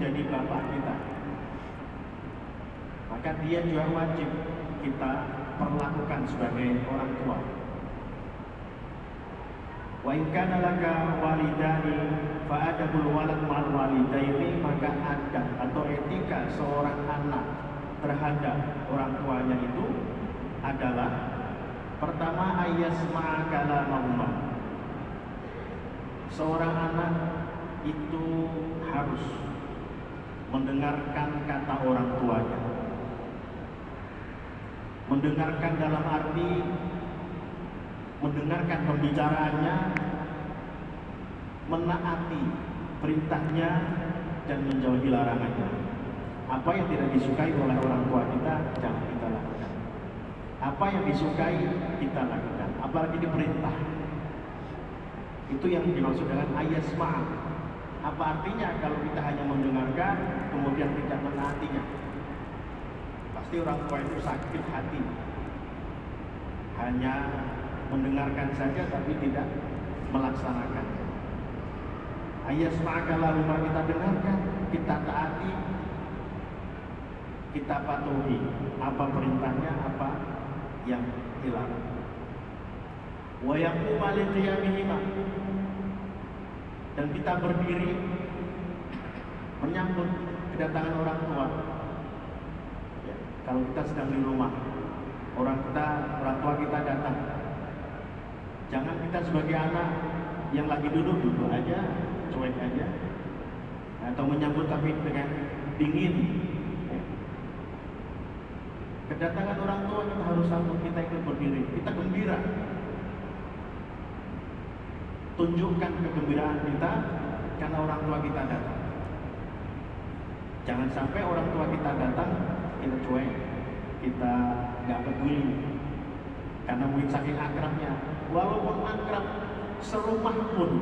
menjadi bapak kita, maka dia juga wajib kita perlakukan sebagai orang tua. Wa in kana laka walidani fa adabul walad ma'al walidaini, maka adab atau etika seorang anak terhadap orang tuanya itu adalah pertama, ayasma'a kalamahuma. Seorang anak itu harus mendengarkan kata orang tuanya. Mendengarkan dalam arti mendengarkan pembicaraannya, menaati perintahnya, dan menjauhi larangannya. Apa yang tidak disukai oleh orang tua kita, jangan kita lakukan. Apa yang disukai, kita lakukan. Apalagi diperintah. Itu yang dimaksud dengan ayasma'. Apa artinya kalau kita hanya mendengarkan, kemudian tidak menaatinya? Pasti orang tua itu sakit hati. Hanya mendengarkan saja tapi tidak melaksanakan. Ayasma' kalau rumah kita dengarkan, kita taati, kita patuhi apa perintahnya, apa yang dilarang. Wa yaquma li qiyamihima, dan kita berdiri menyambut kedatangan orang tua. Ya, kalau kita sedang di rumah, orang tua kita datang, jangan kita sebagai anak yang lagi duduk aja, cuek aja, atau menyambut tapi dengan dingin. Kedatangan orang tua kita harus sambut, kita ikut berdiri, kita gembira. Tunjukkan kegembiraan kita karena orang tua kita datang. Jangan sampai orang tua kita datang, kita cuek, kita nggak peduli. Karena mungkin saking akrabnya, walaupun akrab serumah pun,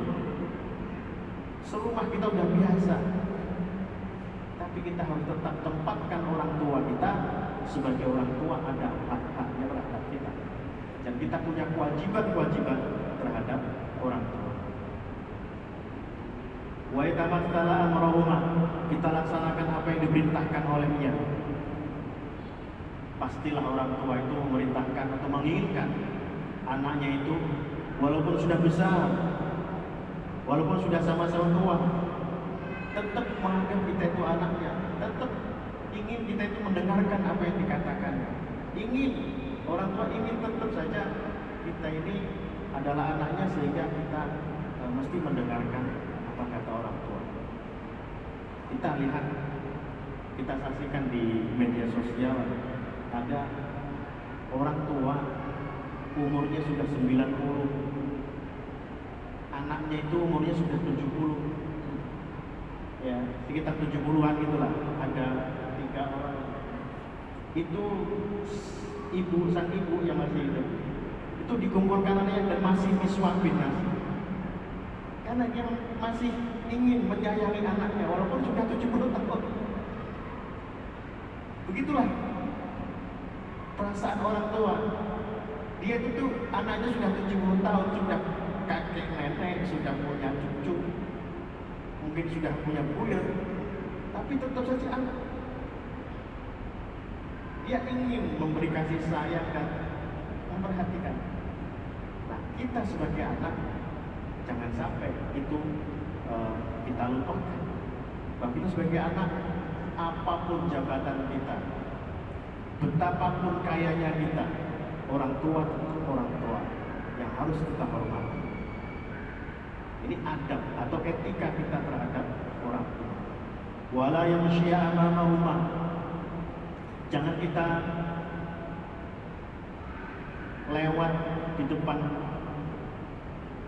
serumah kita udah biasa, tapi kita harus tetap tempatkan orang tua kita sebagai orang tua, ada hak-haknya terhadap kita, dan kita punya kewajiban terhadap orang tua. Wa yatamatsala amrahuma, kita laksanakan apa yang diperintahkan olehnya. Pastilah orang tua itu memerintahkan atau menginginkan anaknya itu walaupun sudah besar, walaupun sudah sama-sama tua, tetap menganggap kita itu anaknya, tetap ingin kita itu mendengarkan apa yang dikatakan. Ingin, orang tua ingin tetap saja kita ini adalah anaknya, sehingga kita mesti mendengarkan apa kata orang tua. Kita lihat, kita saksikan di media sosial, ada orang tua umurnya sudah 90, anaknya itu umurnya sudah 70, ya sekitar 70-an gitulah. Ada 3 orang, itu sang ibu yang masih hidup, itu dikumpulkan anaknya dan masih disuapin nasi, karena dia masih ingin menyayangi anaknya walaupun sudah 70 tahun. Begitulah perasaan orang tua. Dia itu anaknya sudah 70 tahun, sudah kakek nenek, sudah punya cucu, mungkin sudah punya buyut, tapi tetap saja anak. Dia ingin memberi kasih sayang dan memperhatikan. Nah, kita sebagai anak jangan sampai itu kita lupakan. Bahwa kita sebagai anak, apapun jabatan kita, betapapun kayanya kita, orang tua tetap orang tua yang harus kita hormati. Ini adab atau etika kita terhadap orang tua. Wala yamshiya amamahuma, jangan kita lewat di depan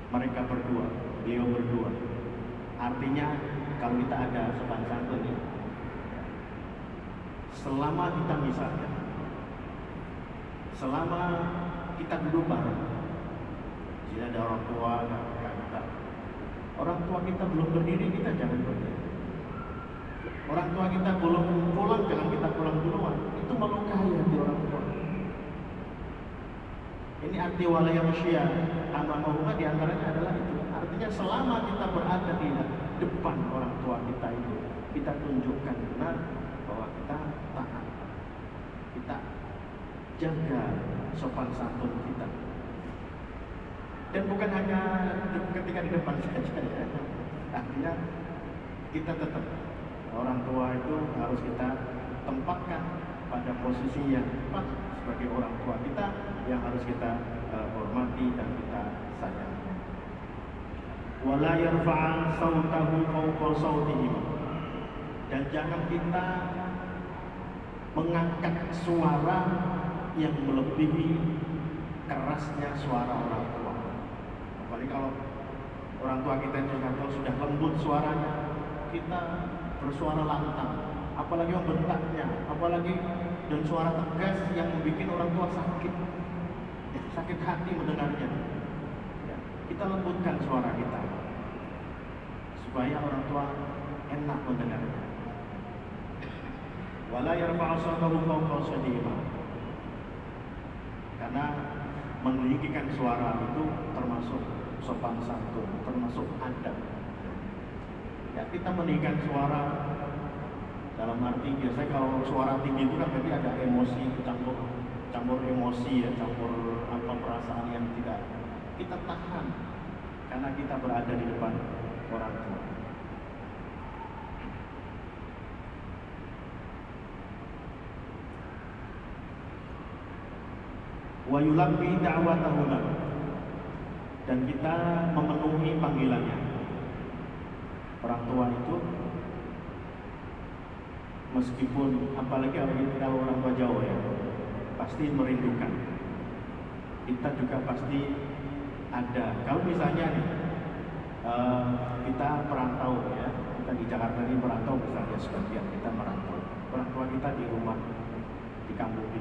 mereka berdua, beliau berdua. Artinya kalau kita ada sopan santun ini, selama kita misalnya, selama kita duduk bareng, jika ada orang tua, orang tua kita belum berdiri, kita jangan berdiri. Orang tua kita belum pulang, jangan kita pulang duluan. Itu melukai hati orang tua. Ini arti wala yamshiya amamahuma, diantaranya adalah itu. Artinya selama kita berada di depan orang tua kita itu kita tunjukkan benar bahwa kita taat, kita jaga sopan santun kita. Dan bukan hanya ketika di depan saja ya, artinya kita tetap orang tua itu harus kita tempatkan pada posisi yang tepat sebagai orang tua kita yang harus kita hormati dan kita sayangi. Wala yarfa'an sautahu fawqa sautihim, dan jangan kita mengangkat suara yang melebihi kerasnya suara orang tua. Apalagi kalau orang tua kita itu sudah lembut suaranya, kita bersuara lantang, apalagi membentaknya, apalagi dan suara tegas yang membuat orang tua sakit hati mendengarnya. Ya, kita lembutkan suara kita supaya orang tua enak mendengarnya. Wala yarfa'u sautahu fawqa sautihim, karena meninggikan suara itu termasuk sopan santun, termasuk adab. Ya, kita meninggikan suara dalam arti biasanya kalau suara tinggi itu kan berarti ada emosi, campur emosi ya, campur apa perasaan yang tidak kita tahan karena kita berada di depan orang tua. Wa yulabbi da'watahu, dan kita memenuhi panggilannya. Orang tua itu meskipun apalagi kalau orang tua jauh ya, pasti merindukan. Kita juga pasti ada. Kalau misalnya nih kita perantau ya, kita di Jakarta ini perantau misalnya, sebagian kita merantau, orang tua kita di rumah di kampung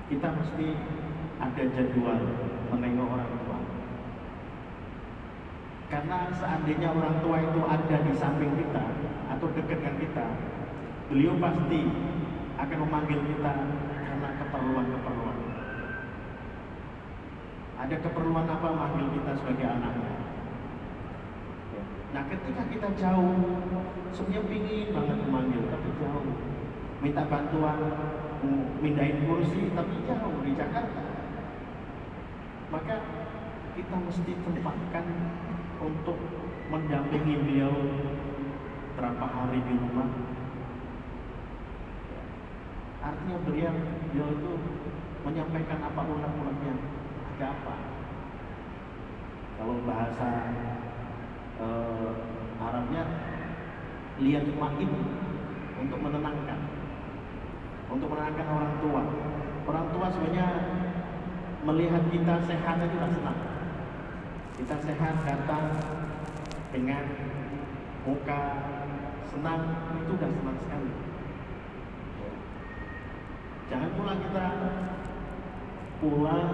kita mesti ada jadwal menengok orang tua. Karena seandainya orang tua itu ada di samping kita atau dekat dengan kita, beliau pasti akan memanggil kita karena keperluan-keperluan. Ada keperluan apa manggil kita sebagai anaknya? Nah, ketika kita jauh, sebenarnya pingin banget memanggil tapi jauh, minta bantuan, mindahin kursi tapi jauh di Jakarta, maka kita mesti tempatkan untuk mendampingi beliau berapa hari di rumah. Artinya beliau itu menyampaikan apa unek-uneknya, ada apa. Kalau bahasa Arabnya lihat makin untuk menenangkan orang tua. Orang tua sebenarnya melihat kita sehat itu sudah senang. Kita sehat datang dengan muka senang, itu sudah senang sekali. Jangan pula kita pulang